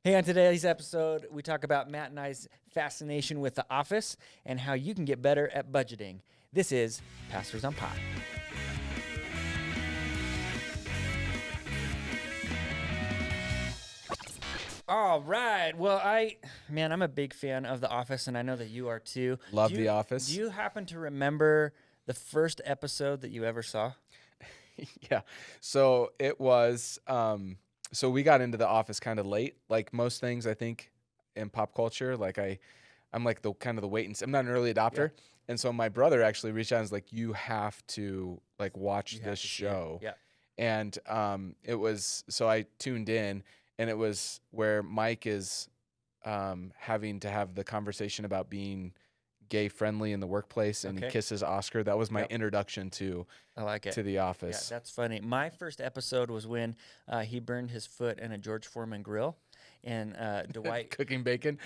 Hey, on today's episode, we talk about Matt and I's fascination with The Office and how you can get better at budgeting. This is Pastors on Pot. All right. Well, I'm a big fan of The Office, and I know that you are too. Love The Office. Do you happen to remember the first episode that you ever saw? Yeah. So it was, so we got into The Office kind of late, like most things, I think, in pop culture. Like I'm like the kind of the wait and see. I'm not an early adopter. Yeah. And so my brother actually reached out and was like, you have to like watch this show. Yeah. And it was, so I tuned in, and it was where Mike is having to have the conversation about being gay friendly in the workplace, and he kisses Oscar. That was my introduction to The Office. Yeah, that's funny. My first episode was when he burned his foot in a George Foreman grill, and Dwight cooking bacon.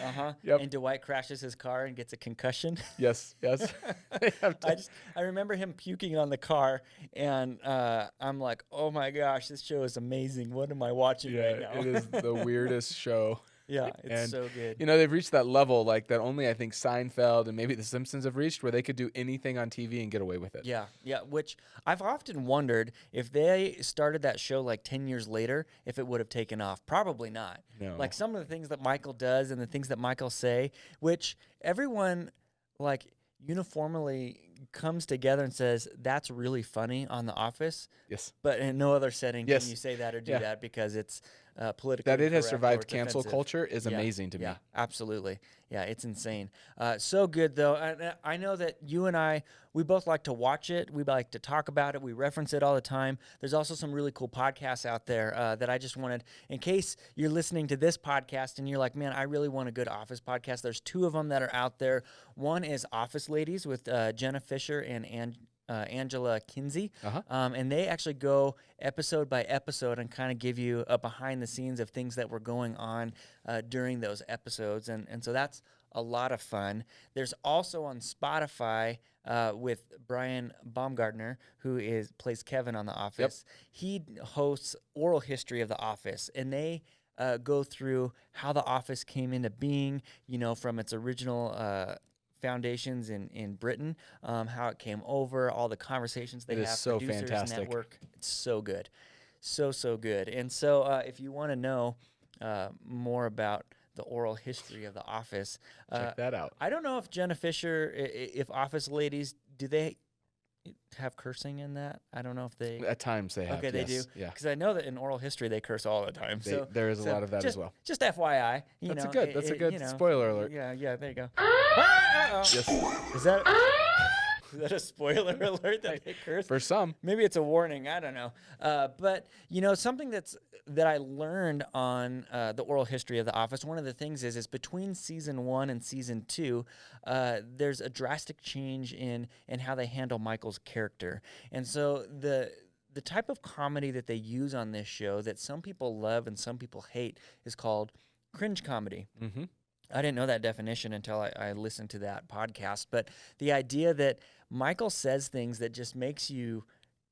Yep. And Dwight crashes his car and gets a concussion. Yes. I remember him puking on the car, and I'm like, oh my gosh, this show is amazing. What am I watching right now? It is the weirdest show. Yeah, it's so good. You know, they've reached that level like that only I think Seinfeld and maybe The Simpsons have reached, where they could do anything on TV and get away with it. Yeah, which I've often wondered if they started that show like 10 years later, if it would have taken off. Probably not. No. Like some of the things that Michael does and the things that Michael say, which everyone like uniformly comes together and says, that's really funny on The Office. Yes. But in no other setting can you say that or do that, because it's politically that it has correct survived or cancel defensive. culture is amazing to me. Yeah, absolutely. Yeah, it's insane. So good, though. I know that you and I, we both like to watch it. We like to talk about it. We reference it all the time. There's also some really cool podcasts out there that I just wanted, in case you're listening to this podcast and you're like, man, I really want a good Office podcast. There's two of them that are out there. One is Office Ladies with Jenna Fisher and Angela Kinsey, and they actually go episode by episode and kind of give you a behind the scenes of things that were going on during those episodes, and so that's a lot of fun. There's also on Spotify with Brian Baumgartner, who plays Kevin on The Office. Yep. He hosts Oral History of The Office, and they go through how The Office came into being, you know, from its original foundations in Britain, how it came over, all the conversations they have, so producers, fantastic. network. It's so good. So good. And so if you want to know more about the oral history of The Office, check that out. I don't know if Jenna Fisher, if Office Ladies, do they have cursing in that? I don't know if they... At times they have, Okay, they do? Yeah. Because I know that in oral history they curse all the time. There is a lot of that as well. Just FYI. That's a good spoiler alert. Yeah, there you go. Yes. Is that a spoiler alert that they curse? For some. Maybe it's a warning. I don't know. But, you know, something that I learned on the oral history of The Office, one of the things is between season 1 and season 2, there's a drastic change in how they handle Michael's character. And so the type of comedy that they use on this show that some people love and some people hate is called cringe comedy. Mm-hmm. I didn't know that definition until I listened to that podcast. But the idea that Michael says things that just makes you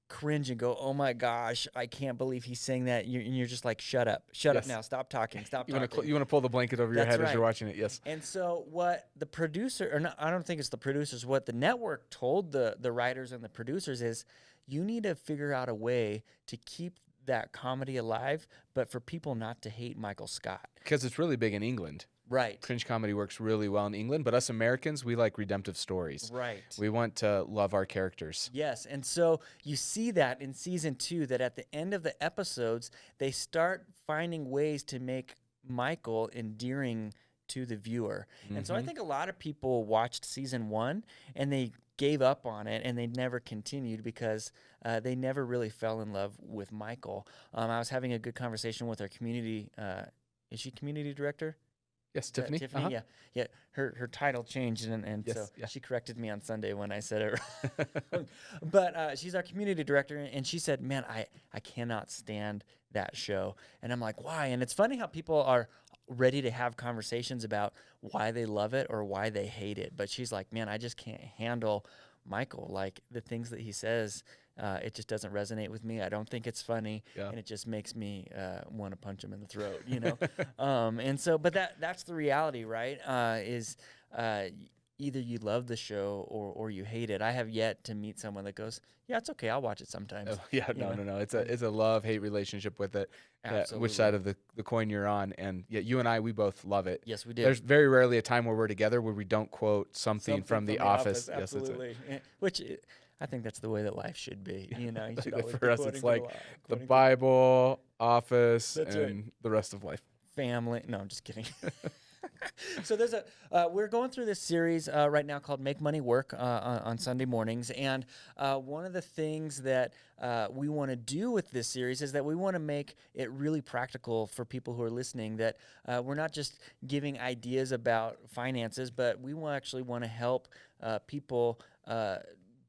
cringe and go, oh my gosh, I can't believe he's saying that. And you're just like, shut up now, stop talking. You want to pull the blanket over your head as you're watching it, yes. And so what the producer, or no, I don't think it's the producers, what the network told the writers and the producers is, you need to figure out a way to keep that comedy alive, but for people not to hate Michael Scott. Because it's really big in England. Right. Cringe comedy works really well in England, but us Americans, we like redemptive stories. Right. We want to love our characters. Yes, and so you see that in season 2, that at the end of the episodes, they start finding ways to make Michael endearing to the viewer. Mm-hmm. And so I think a lot of people watched season 1 and they gave up on it and they never continued because they never really fell in love with Michael. I was having a good conversation with our community. Is she community director? Yes, Tiffany. Tiffany, yeah. Her title changed, and yes, so she corrected me on Sunday when I said it wrong. But she's our community director, and she said, man, I cannot stand that show. And I'm like, why? And it's funny how people are ready to have conversations about why they love it or why they hate it. But she's like, man, I just can't handle Michael. Like, the things that he says it just doesn't resonate with me. I don't think it's funny, Yeah. and it just makes me want to punch him in the throat, you know. And so, but that's the reality, right? Is either you love the show or you hate it. I have yet to meet someone that goes, yeah, it's okay, I'll watch it sometimes. Oh, yeah, no. It's a love-hate relationship with it. Absolutely. Which side of the coin you're on. And yeah, you and I, we both love it. Yes, we do. There's very rarely a time where we're together where we don't quote something from The Office. Absolutely. Yes, which I think that's the way that life should be. You know, you should always for us, it's like the Bible, Office, and the rest of life. Family. No, I'm just kidding. So there's we're going through this series right now called Make Money Work on Sunday mornings. And one of the things that we want to do with this series is that we want to make it really practical for people who are listening, that we're not just giving ideas about finances, but we actually want to help people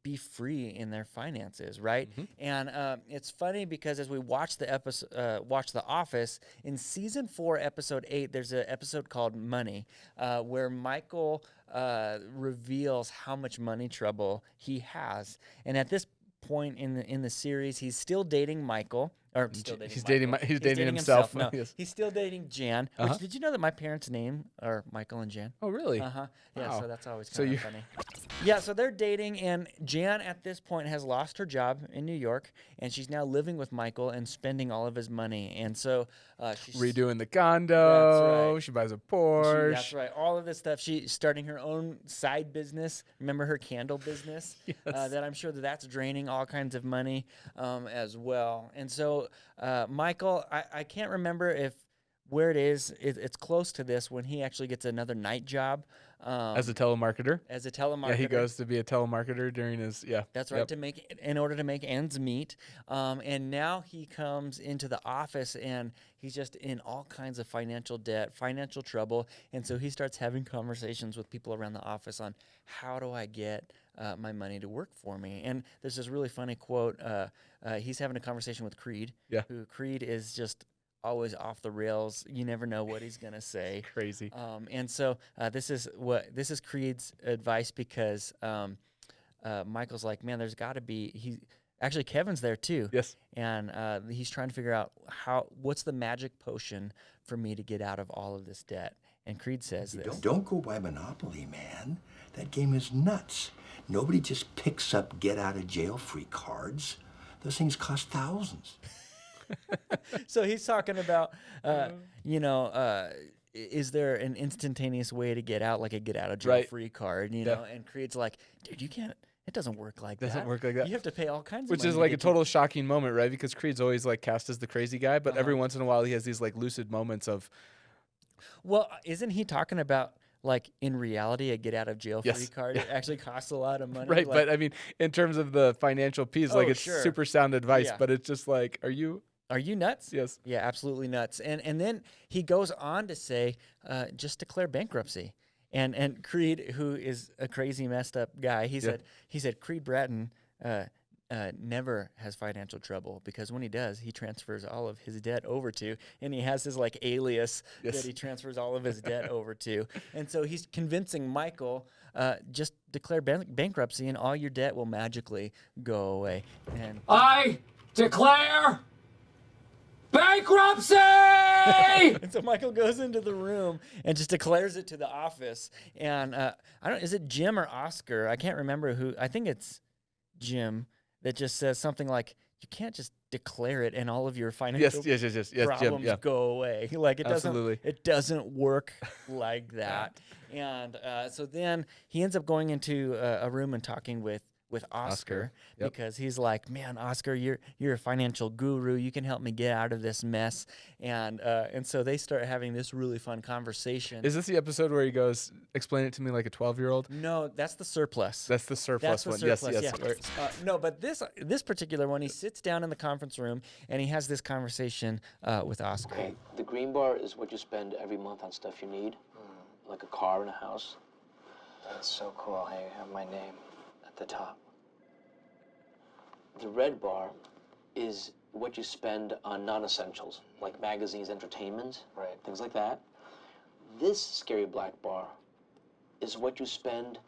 be free in their finances, right? Mm-hmm. And it's funny because as we watch the episode, watch The Office, in season 4, episode 8, there's an episode called Money, where Michael reveals how much money trouble he has. And at this point in the series, he's still dating Michael. Or still dating he's Michael. He's dating himself. No, yes. He's still dating Jan. Which, did you know that my parents' name are Michael and Jan? Oh, really? Yeah, wow. So that's always kind of funny. Yeah, so they're dating, and Jan at this point has lost her job in New York, and she's now living with Michael and spending all of his money. And so she's redoing the condo. That's right. She buys a Porsche. That's right. All of this stuff. She's starting her own side business. Remember her candle business? Yes. That I'm sure that's draining all kinds of money as well. And so Michael, I can't remember where it is. It's close to this when he actually gets another night job. As a telemarketer? As a telemarketer. Yeah, he goes to be a telemarketer during his, That's right, in order to make ends meet. And now he comes into the office and he's just in all kinds of financial debt, financial trouble. And so he starts having conversations with people around the office on how do I get my money to work for me. And there's this really funny quote. He's having a conversation with Creed, who Creed is just always off the rails. You never know what he's gonna say. Crazy. And so this is Creed's advice, because Michael's like, man, there's got to be. Actually, Kevin's there too. Yes. And he's trying to figure out what's the magic potion for me to get out of all of this debt. And Creed says this. Don't go by Monopoly, man. That game is nuts. Nobody just picks up get-out-of-jail-free cards. Those things cost thousands. So he's talking about, is there an instantaneous way to get out, like a get-out-of-jail-free card, you know? And Creed's like, dude, you can't. It doesn't work like that. Doesn't work like that. You have to pay all kinds of money. Which is like a total shocking moment, right? Because Creed's always like cast as the crazy guy, but every once in a while he has these like lucid moments of. Well, isn't he talking about, like, in reality, a get-out-of-jail-free card? It actually costs a lot of money. Right, like, but I mean, in terms of the financial piece, like, it's super sound advice, but it's just like, Are you nuts? Yes. Yeah, absolutely nuts. And then he goes on to say, just declare bankruptcy. And Creed, who is a crazy, messed up guy, he said Creed Bratton never has financial trouble, because when he does, he transfers all of his debt over to, and he has his like alias that he transfers all of his debt over to. And so he's convincing Michael, just declare bankruptcy and all your debt will magically go away. And I declare bankruptcy! And so Michael goes into the room and just declares it to the office. And is it Jim or Oscar? I can't remember who. I think it's Jim that just says something like, you can't just declare it and all of your financial problems Jim, go away. Like Absolutely. It doesn't work like that. And so then he ends up going into a room and talking with Oscar. Because he's like, man, Oscar, you're a financial guru. You can help me get out of this mess. And so they start having this really fun conversation. Is this the episode where he goes, explain it to me like a 12-year-old? No, that's the surplus. That's the surplus one. Yes. Yeah. No, but this particular one, he sits down in the conference room and he has this conversation with Oscar. Okay, the green bar is what you spend every month on stuff you need, like a car and a house. That's so cool how you have my name at the top. The red bar is what you spend on non-essentials, like magazines, entertainment, things like that. This scary black bar is what you spend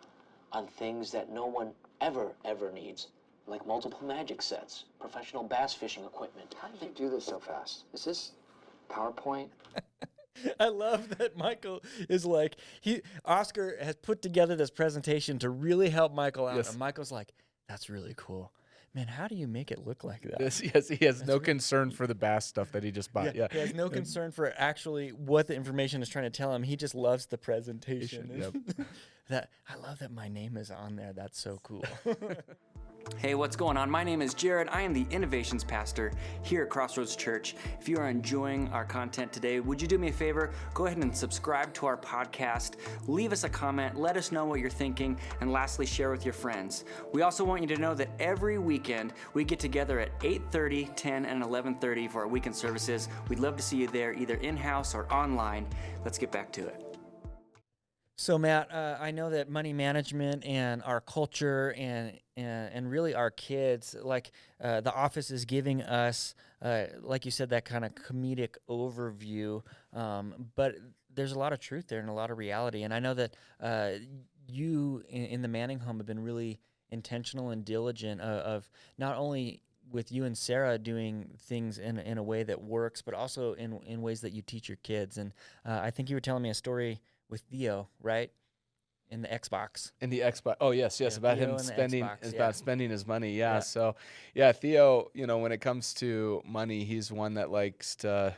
on things that no one ever needs, like multiple magic sets, professional bass fishing equipment. How did you do this so fast? Is this PowerPoint? I love that Michael is like, Oscar has put together this presentation to really help Michael out. Yes. And Michael's like, that's really cool. Man, how do you make it look like that? Yes, he has no concern for the bass stuff that he just bought. Yeah. He has no concern for actually what the information is trying to tell him. He just loves the presentation. Yep. I love that my name is on there. That's so cool. Hey, what's going on? My name is Jared. I am the Innovations Pastor here at Crossroads Church. If you are enjoying our content today, would you do me a favor? Go ahead and subscribe to our podcast. Leave us a comment. Let us know what you're thinking. And lastly, share with your friends. We also want you to know that every weekend we get together at 8:30, 10, and 11:30 for our weekend services. We'd love to see you there, either in-house or online. Let's get back to it. So Matt, I know that money management and our culture and really our kids, like the office is giving us, like you said, that kind of comedic overview. But there's a lot of truth there and a lot of reality. And I know that you in the Manning home have been really intentional and diligent of not only with you and Sarah doing things in a way that works, but also in ways that you teach your kids. And I think you were telling me a story with Theo, right? In the Xbox. In the Xbox. Oh, yes, about Theo him spending Xbox, about spending his money. Yeah. So, yeah, Theo, when it comes to money, he's one that likes to,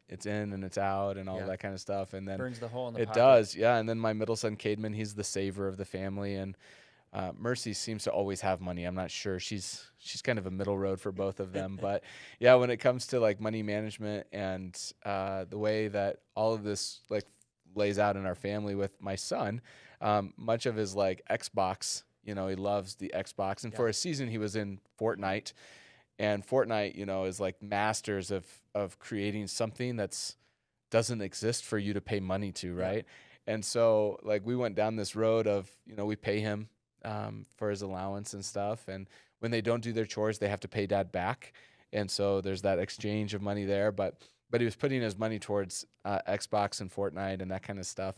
it's in and it's out and all that kind of stuff. And then burns the hole in the it pocket. does, yeah. And then my middle son, Cademan, he's the saver of the family. And Mercy seems to always have money. I'm not sure. She's kind of a middle road for both of them. But yeah, when it comes to like money management and the way that all of this like lays out in our family with my son, much of his like Xbox, he loves the Xbox. And for a season he was in Fortnite, and Fortnite, is like masters of creating something that's doesn't exist for you to pay money to, right? And so like we went down this road of, we pay him for his allowance and stuff, and when they don't do their chores, they have to pay dad back. And so there's that exchange of money there, but he was putting his money towards Xbox and Fortnite and that kind of stuff.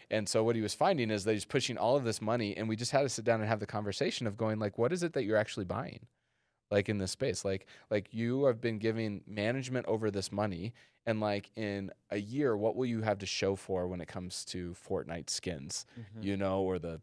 And so what he was finding is that he's pushing all of this money, and we just had to sit down and have the conversation of going like, what is it that you're actually buying? Like in this space, like you have been giving management over this money, and like in a year, what will you have to show for when it comes to Fortnite skins, or the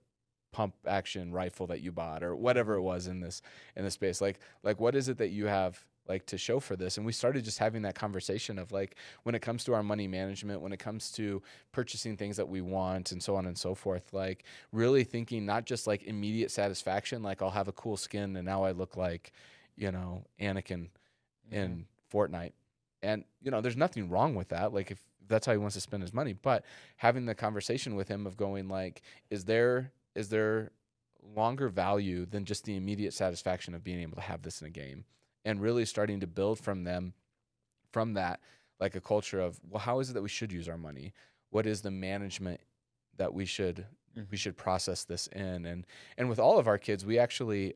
pump action rifle that you bought or whatever it was in this space? Like what is it that you have like to show for this? And we started just having that conversation of like, when it comes to our money management, when it comes to purchasing things that we want and so on and so forth, like really thinking not just like immediate satisfaction, like I'll have a cool skin and now I look like, Anakin in Fortnite. And, there's nothing wrong with that. Like if that's how he wants to spend his money, but having the conversation with him of going like, is there longer value than just the immediate satisfaction of being able to have this in a game? And really starting to build from that, like a culture of, well, how is it that we should use our money? What is the management that we should process this in? And with all of our kids, we actually,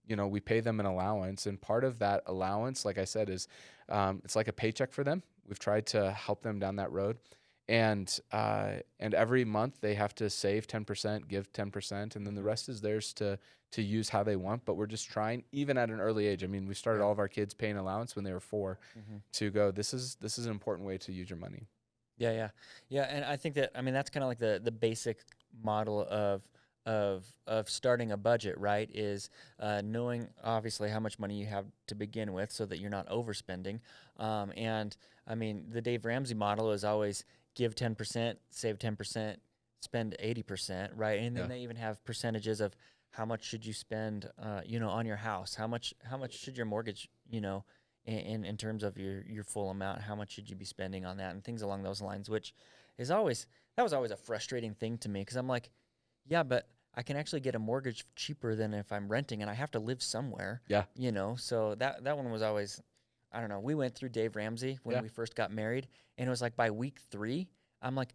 we pay them an allowance. And part of that allowance, like I said, is it's like a paycheck for them. We've tried to help them down that road. And every month they have to save 10%, give 10%, and then the rest is theirs to use how they want. But we're just trying, even at an early age. I mean, we started all of our kids paying allowance when they were 4 to go, this is an important way to use your money. Yeah. And I think that, that's kind of like the basic model of starting a budget, right? Is knowing obviously how much money you have to begin with so that you're not overspending. And the Dave Ramsey model is always give 10%, save 10%, spend 80%, right? And then they even have percentages of how much should you spend, on your house? How much should your mortgage, in terms of your full amount, how much should you be spending on that and things along those lines, which is always a frustrating thing to me, because I'm like, yeah, but I can actually get a mortgage cheaper than if I'm renting, and I have to live somewhere. Yeah. So that one was always, I don't know. We went through Dave Ramsey when we first got married, and it was like by week 3, I'm like,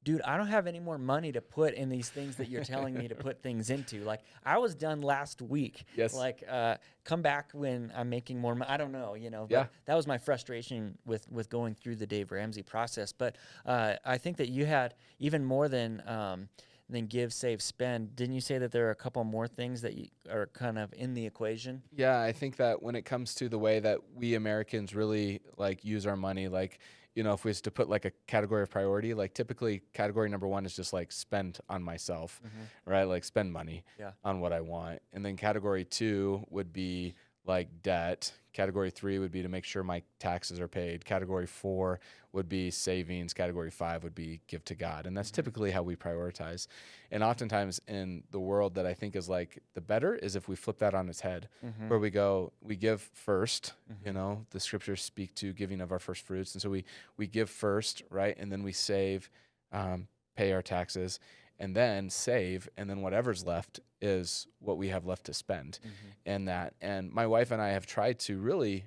dude, I don't have any more money to put in these things that you're telling me to put things into. Like, I was done last week. Yes. Like, come back when I'm making more money. I don't know, But that was my frustration with going through the Dave Ramsey process. But I think that you had even more than and then give, save, spend. Didn't you say that there are a couple more things that are kind of in the equation? Yeah, I think that when it comes to the way that we Americans really like use our money, like, if we was to put like a category of priority, like typically category number 1 is just like spend on myself, right? Like spend money on what I want. And then category 2 would be like debt. Category 3 would be to make sure my taxes are paid. Category 4 would be savings. Category 5 would be give to God. And that's typically how we prioritize. And oftentimes in the world that I think is like the better is if we flip that on its head, where we go, we give first, the scriptures speak to giving of our first fruits. And so we give first, right? And then we save, pay our taxes, and then save, and then whatever's left is what we have left to spend. And my wife and I have tried to really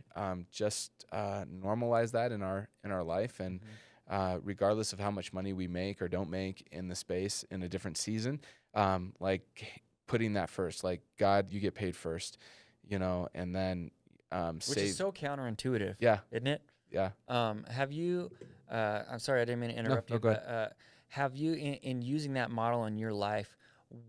just normalize that in our life, and regardless of how much money we make or don't make in the space in a different season, like putting that first, like, God, you get paid first, and then Which save. is so counterintuitive, Yeah. isn't it? Yeah. Have you, I'm sorry, I didn't mean to interrupt you, go ahead. but have you, in using that model in your life,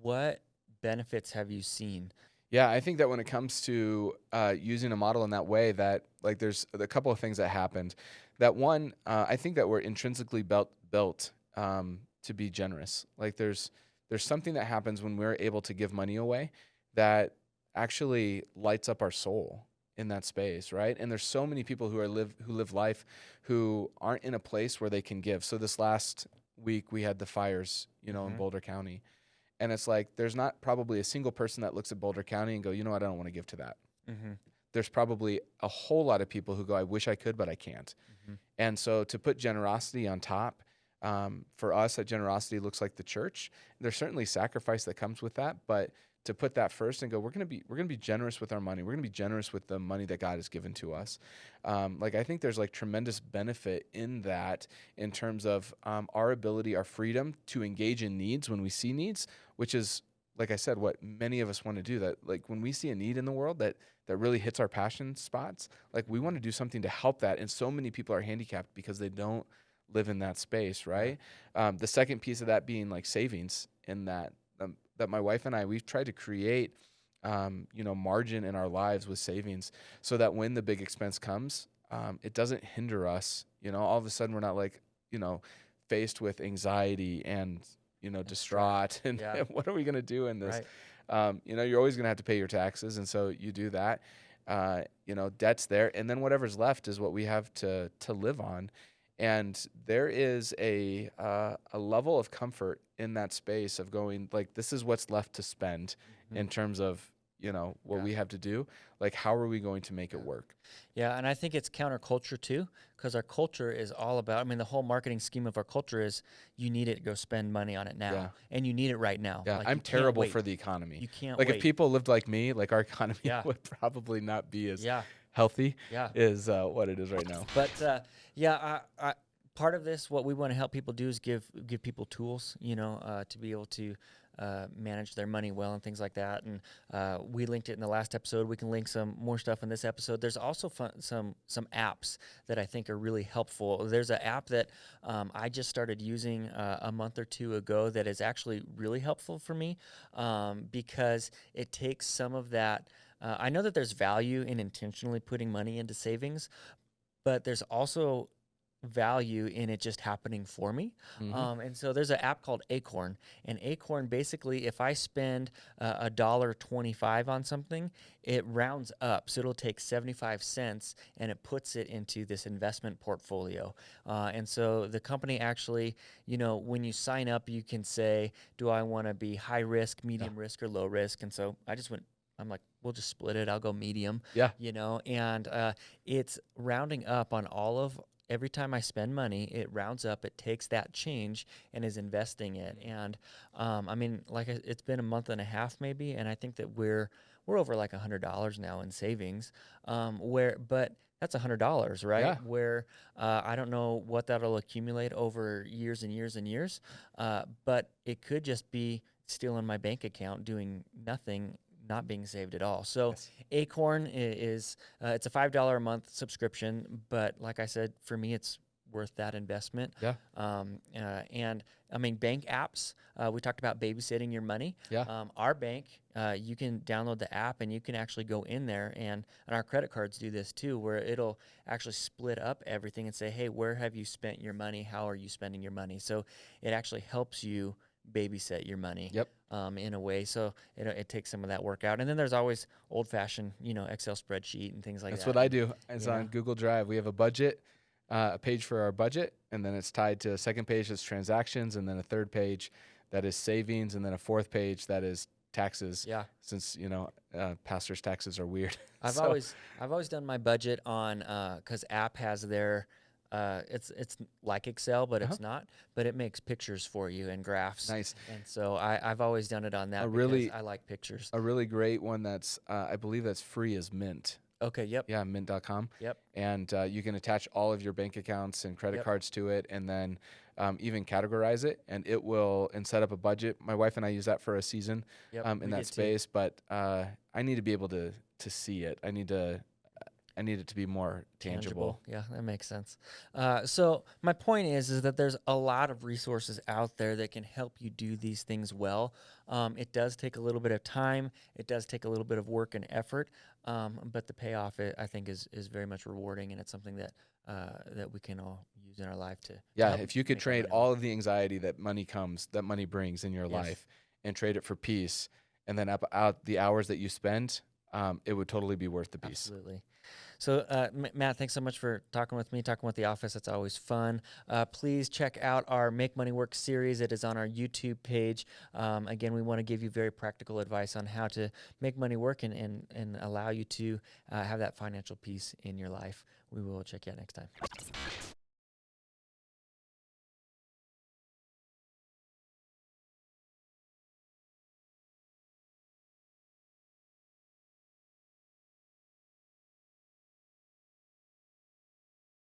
what benefits have you seen? Yeah, I think that when it comes to using a model in that way, that like there's a couple of things that happened. That one, I think that we're intrinsically built to be generous. Like there's something that happens when we're able to give money away that actually lights up our soul in that space, right? And there's so many people who live life who aren't in a place where they can give. So this last week we had the fires, in Boulder County. And it's like, there's not probably a single person that looks at Boulder County and go, you know what, I don't want to give to that. There's probably a whole lot of people who go, I wish I could, but I can't. And so to put generosity on top, for us, that generosity looks like the church. There's certainly sacrifice that comes with that, but to put that first and go, we're gonna be generous with our money. We're gonna be generous with the money that God has given to us. I think there's like tremendous benefit in that, in terms of our ability, our freedom to engage in needs when we see needs, which is, like I said, what many of us want to do. That like when we see a need in the world that really hits our passion spots, like we want to do something to help that. And so many people are handicapped because they don't live in that space, right? The second piece of that being like savings, in that my wife and I, we've tried to create, margin in our lives with savings, so that when the big expense comes, it doesn't hinder us. All of a sudden we're not like, faced with anxiety and, distraught and what are we going to do in this? Right. You're always going to have to pay your taxes. And so you do that, debt's there. And then whatever's left is what we have to live on. And there is a level of comfort in that space of going, like, this is what's left to spend in terms of, what we have to do. Like, how are we going to make it work? Yeah, and I think it's counterculture too, because our culture is all about, the whole marketing scheme of our culture is you need it, go spend money on it now. And you need it right now. Yeah, like, I'm terrible for the economy. You can't like wait. If people lived like me, like our economy would probably not be as healthy is what it is right now. But I part of this, what we want to help people do is give people tools, to be able to manage their money well and things like that. And we linked it in the last episode. We can link some more stuff in this episode. There's also some apps that I think are really helpful. There's an app that I just started using a month or two ago that is actually really helpful for me because it takes some of that. I know that there's value in intentionally putting money into savings, but there's also value in it just happening for me. And so there's an app called Acorn, and Acorn, basically, if I spend $1.25 on something, it rounds up. So it'll take 75 cents and it puts it into this investment portfolio. And so the company actually, when you sign up, you can say, do I want to be high risk, medium risk, or low risk? And so I'm like, we'll just split it. I'll go medium. Yeah. And it's rounding up on every time I spend money, it rounds up, it takes that change and is investing it. And it's been a month and a half maybe, and I think that we're over like $100 now in savings. But that's $100, right? Yeah. Where I don't know what that'll accumulate over years and years and years, but it could just be still in my bank account doing nothing, not being saved at all. So Acorn is it's a $5 a month subscription, but like I said, for me, it's worth that investment. Yeah. And I mean, bank apps, we talked about babysitting your money. Yeah. Our bank, you can download the app and you can actually go in there, and our credit cards do this too, where it'll actually split up everything and say, hey, where have you spent your money? How are you spending your money? So it actually helps you babysit your money. Yep. In a way. So it takes some of that work out. And then there's always old-fashioned, Excel spreadsheet and things like that. That's what I do. It's on Google Drive. We have a budget, a page for our budget, and then it's tied to a second page that's transactions, and then a third page that is savings, and then a fourth page that is taxes. Yeah. Since pastors' taxes are weird. I've always done my budget on because App has their it's like Excel, but it's not. But it makes pictures for you and graphs. Nice. And so I've always done it on that because I like pictures. A really great one that's I believe that's free is Mint. Okay. Yep. Yeah, mint.com. Yep. And you can attach all of your bank accounts and credit cards to it, and then even categorize it, and it will set up a budget. My wife and I use that for a season in that space, but I need to be able to see it. I need it to be more tangible. Yeah, that makes sense. So my point is that there's a lot of resources out there that can help you do these things well. It does take a little bit of time. It does take a little bit of work and effort, but the payoff, I think, is very much rewarding, and it's something that we can all use in our life to. Yeah, if you could trade all of the anxiety that money brings in your life, and trade it for peace, and then out the hours that you spend, it would totally be worth the peace. Absolutely. So, Matt, thanks so much for talking with me, talking with the office. It's always fun. Please check out our Make Money Work series. It is on our YouTube page. Again, we want to give you very practical advice on how to make money work and allow you to have that financial peace in your life. We will check you out next time.